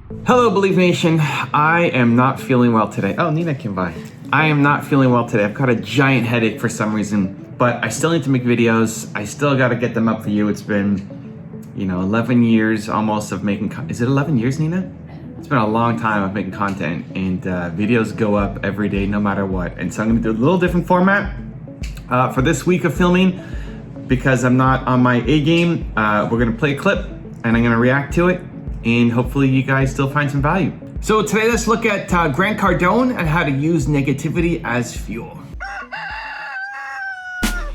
Hello, Believe Nation. I am not feeling well today. Oh, Nina came by. I am not feeling well today. I've got a giant headache for some reason, but I still need to make videos. I still got to get them up for you. It's been, 11 years almost of making, is it 11 years, Nina? It's been a long time of making content, and videos go up every day no matter what. And so I'm gonna do a little different format for this week of filming because I'm not on my A game. We're gonna play a clip and I'm gonna react to it, and hopefully you guys still find some value. So today let's look at Grant Cardone and how to use negativity as fuel.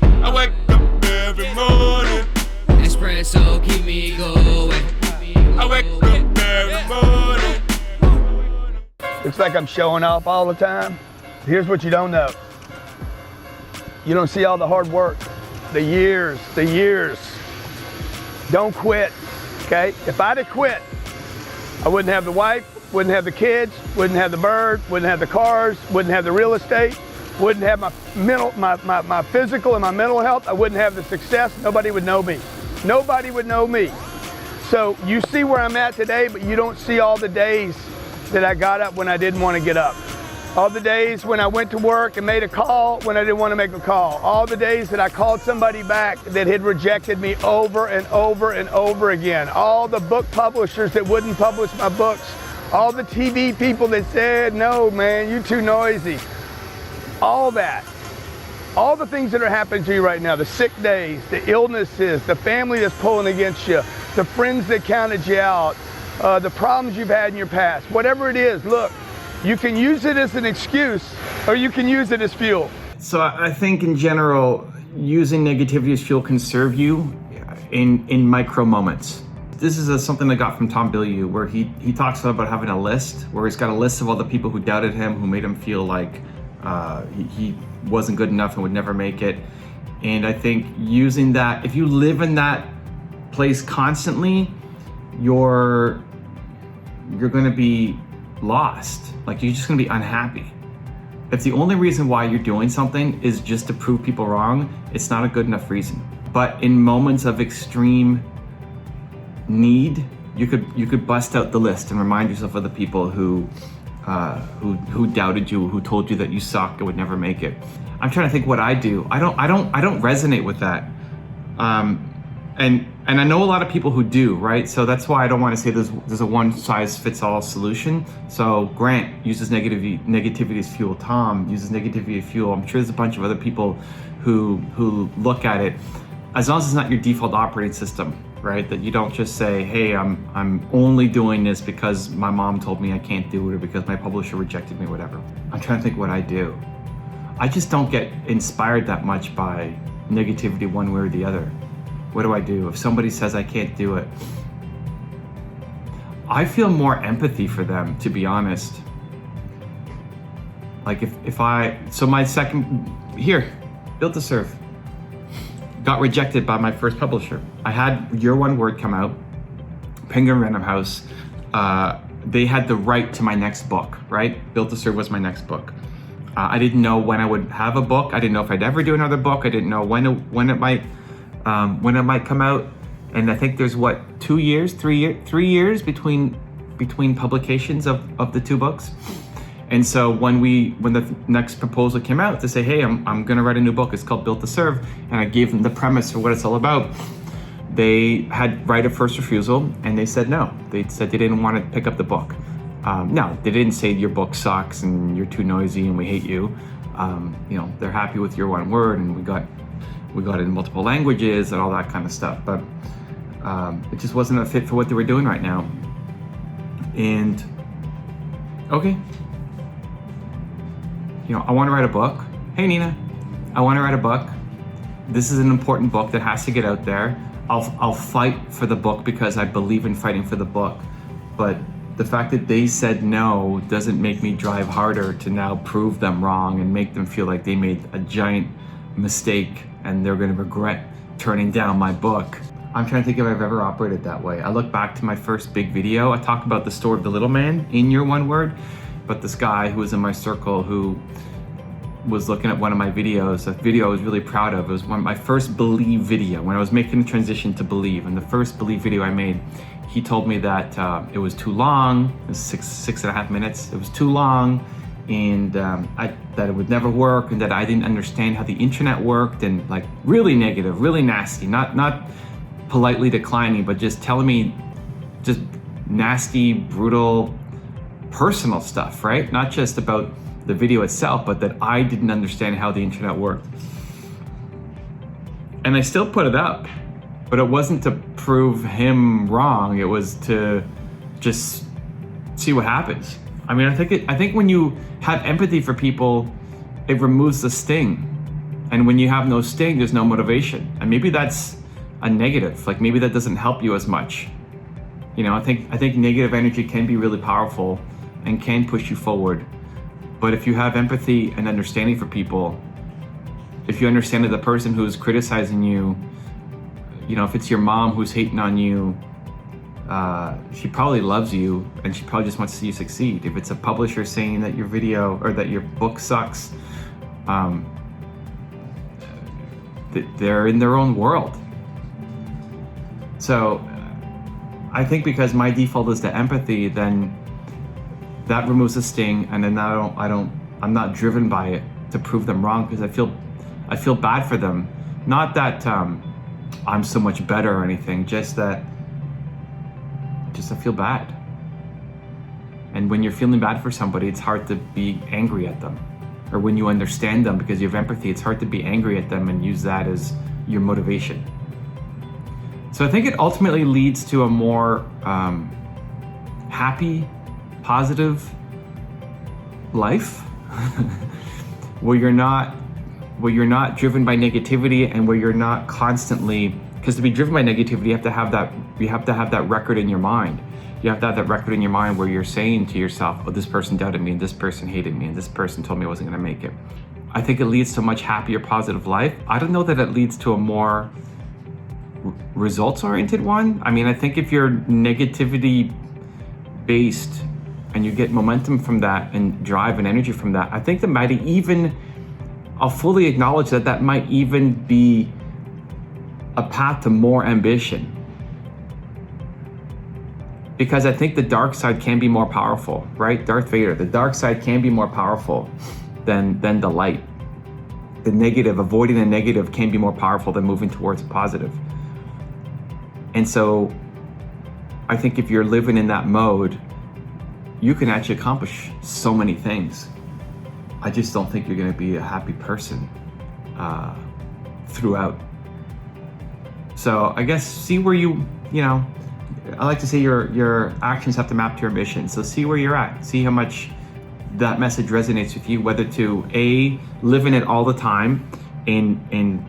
I wake up every morning. Entspresso, keep me going. I wake up every morning. Looks like I'm showing off all the time. Here's what you don't know. You don't see all the hard work, the years. Don't quit, okay? If I'd have quit, I wouldn't have the wife, wouldn't have the kids, wouldn't have the bird, wouldn't have the cars, wouldn't have the real estate, wouldn't have my physical and my mental health. I wouldn't have the success. Nobody would know me. Nobody would know me. So you see where I'm at today, but you don't see all the days that I got up when I didn't want to get up. All the days when I went to work and made a call when I didn't want to make a call. All the days that I called somebody back that had rejected me over and over and over again. All the book publishers that wouldn't publish my books. All the TV people that said, no, man, you're too noisy. All that. All the things that are happening to you right now, the sick days, the illnesses, the family that's pulling against you, the friends that counted you out, the problems you've had in your past, whatever it is, look, you can use it as an excuse or you can use it as fuel. So I think in general, using negativity as fuel can serve you in micro moments. This is something I got from Tom Bilyeu, where he talks about having a list, where he's got a list of all the people who doubted him, who made him feel like he wasn't good enough and would never make it. And I think using that, if you live in that place constantly, you're going to be lost. Like, you're just going to be unhappy. If the only reason why you're doing something is just to prove people wrong, it's not a good enough reason. But in moments of extreme need, you could bust out the list and remind yourself of the people who doubted you, who told you that you suck and would never make it. I'm trying to think what I do. I don't resonate with that. And I know a lot of people who do, right? So that's why I don't want to say there's a one-size-fits-all solution. So Grant uses negativity as fuel. Tom uses negativity as fuel. I'm sure there's a bunch of other people who look at it. As long as it's not your default operating system, right? That you don't just say, hey, I'm only doing this because my mom told me I can't do it or because my publisher rejected me, whatever. I'm trying to think what I do. I just don't get inspired that much by negativity one way or the other. What do I do? If somebody says I can't do it, I feel more empathy for them, to be honest. Like so my second, Built to Serve, got rejected by my first publisher. I had Your One Word come out, Penguin Random House. They had the right to my next book, right? Built to Serve was my next book. I didn't know when I would have a book. I didn't know if I'd ever do another book. I didn't know when it might come out. And I think there's 3 years between publications of the two books. And so when the next proposal came out to say, hey, I'm gonna write a new book, it's called Built to Serve, and I gave them the premise for what it's all about, they had right of first refusal, and they said no. They said they didn't want to pick up the book. No, they didn't say your book sucks and you're too noisy and we hate you. They're happy with Your One Word, and we got it in multiple languages and all that kind of stuff. But it just wasn't a fit for what they were doing right now. And okay. I want to write a book. Hey, Nina, I want to write a book. This is an important book that has to get out there. I'll fight for the book because I believe in fighting for the book. But the fact that they said no doesn't make me drive harder to now prove them wrong and make them feel like they made a giant mistake and they're going to regret turning down my book. I'm trying to think if I've ever operated that way. I look back to my first big video. I talk about the story of the little man in Your One Word, but this guy who was in my circle who was looking at one of my videos, a video I was really proud of. It was my first Believe video, when I was making the transition to Believe, and the first Believe video I made. he told me that it was too long. It was 6.5 minutes. It was too long, and that it would never work, and that I didn't understand how the internet worked, and like really negative, really nasty, not politely declining, but just telling me just nasty, brutal, personal stuff, right? Not just about the video itself, but that I didn't understand how the internet worked. And I still put it up, but it wasn't to prove him wrong. It was to just see what happens. I mean, I think when you have empathy for people, it removes the sting. And when you have no sting, there's no motivation. And maybe that's a negative. Like maybe that doesn't help you as much. You know, I think negative energy can be really powerful and can push you forward. But if you have empathy and understanding for people, if you understand that the person who's criticizing you, you know, if it's your mom who's hating on you, she probably loves you and she probably just wants to see you succeed. If it's a publisher saying that your video or that your book sucks, they're in their own world. So I think because my default is to empathy, then that removes the sting, and then I'm not driven by it to prove them wrong, because I feel bad for them. Not that I'm so much better or anything, just I feel bad. And when you're feeling bad for somebody, it's hard to be angry at them. Or when you understand them because you have empathy, it's hard to be angry at them and use that as your motivation. So I think it ultimately leads to a more happy, positive life where you're not driven by negativity, and where you're not constantly, because to be driven by negativity, you have to have that record in your mind. You have to have that record in your mind where you're saying to yourself, oh, this person doubted me, and this person hated me, and this person told me I wasn't going to make it. I think it leads to a much happier, positive life. I don't know that it leads to a more results-oriented one. I mean, I think if you're negativity based and you get momentum from that and drive and energy from that, I think that might even, I'll fully acknowledge that might even be a path to more ambition. Because I think the dark side can be more powerful, right? Darth Vader, the dark side can be more powerful than the light. The negative, avoiding the negative can be more powerful than moving towards a positive. And so I think if you're living in that mode, you can actually accomplish so many things. I just don't think you're going to be a happy person throughout. So I guess see where I like to say your actions have to map to your mission. So see where you're at. See how much that message resonates with you, whether to A, live in it all the time and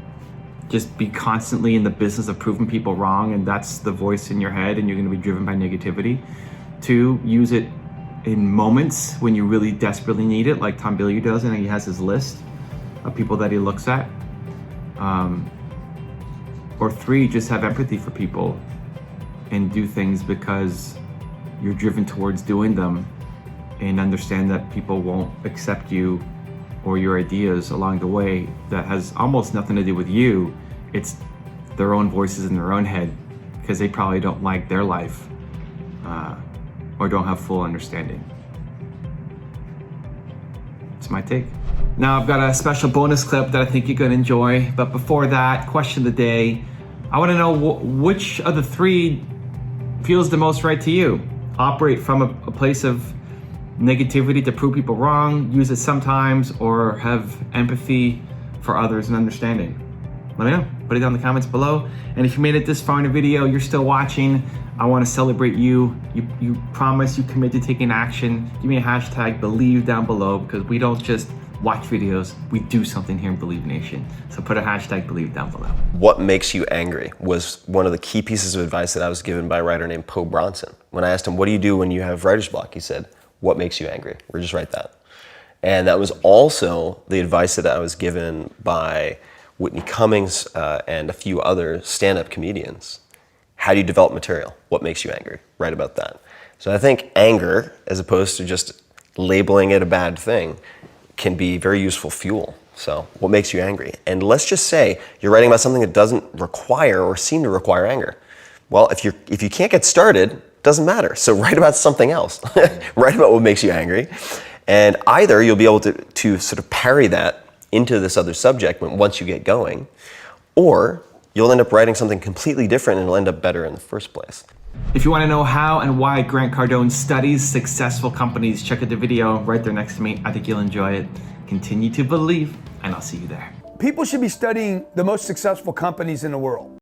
just be constantly in the business of proving people wrong, and that's the voice in your head and you're going to be driven by negativity. 2, use it in moments when you really desperately need it, like Tom Bilyeu does, and he has his list of people that he looks at. Or 3, just have empathy for people and do things because you're driven towards doing them, and understand that people won't accept you or your ideas along the way. That has almost nothing to do with you. It's their own voices in their own head, because they probably don't like their life or don't have full understanding. It's my take. Now I've got a special bonus clip that I think you're gonna enjoy, but before that, question of the day. I wanna know which of the 3 feels the most right to you. Operate from a place of negativity to prove people wrong, use it sometimes, or have empathy for others and understanding. Let me know, put it down in the comments below. And if you made it this far in the video, you're still watching, I wanna celebrate you. You promise, you commit to taking action. Give me a hashtag believe down below, because we don't just watch videos, we do something here in Believe Nation. So put a hashtag believe down below. What makes you angry was one of the key pieces of advice that I was given by a writer named Poe Bronson. When I asked him, what do you do when you have writer's block? He said, what makes you angry? Or just write that. And that was also the advice that I was given by Whitney Cummings and a few other stand-up comedians. How do you develop material? What makes you angry? Write about that. So I think anger, as opposed to just labeling it a bad thing, can be very useful fuel. So what makes you angry? And let's just say you're writing about something that doesn't require or seem to require anger. Well, if you can't get started, doesn't matter. So write about something else. Write about what makes you angry. And either you'll be able to sort of parry that into this other subject once you get going, or you'll end up writing something completely different and it'll end up better in the first place. If you want to know how and why Grant Cardone studies successful companies, check out the video right there next to me. I think you'll enjoy it. Continue to believe, and I'll see you there. People should be studying the most successful companies in the world.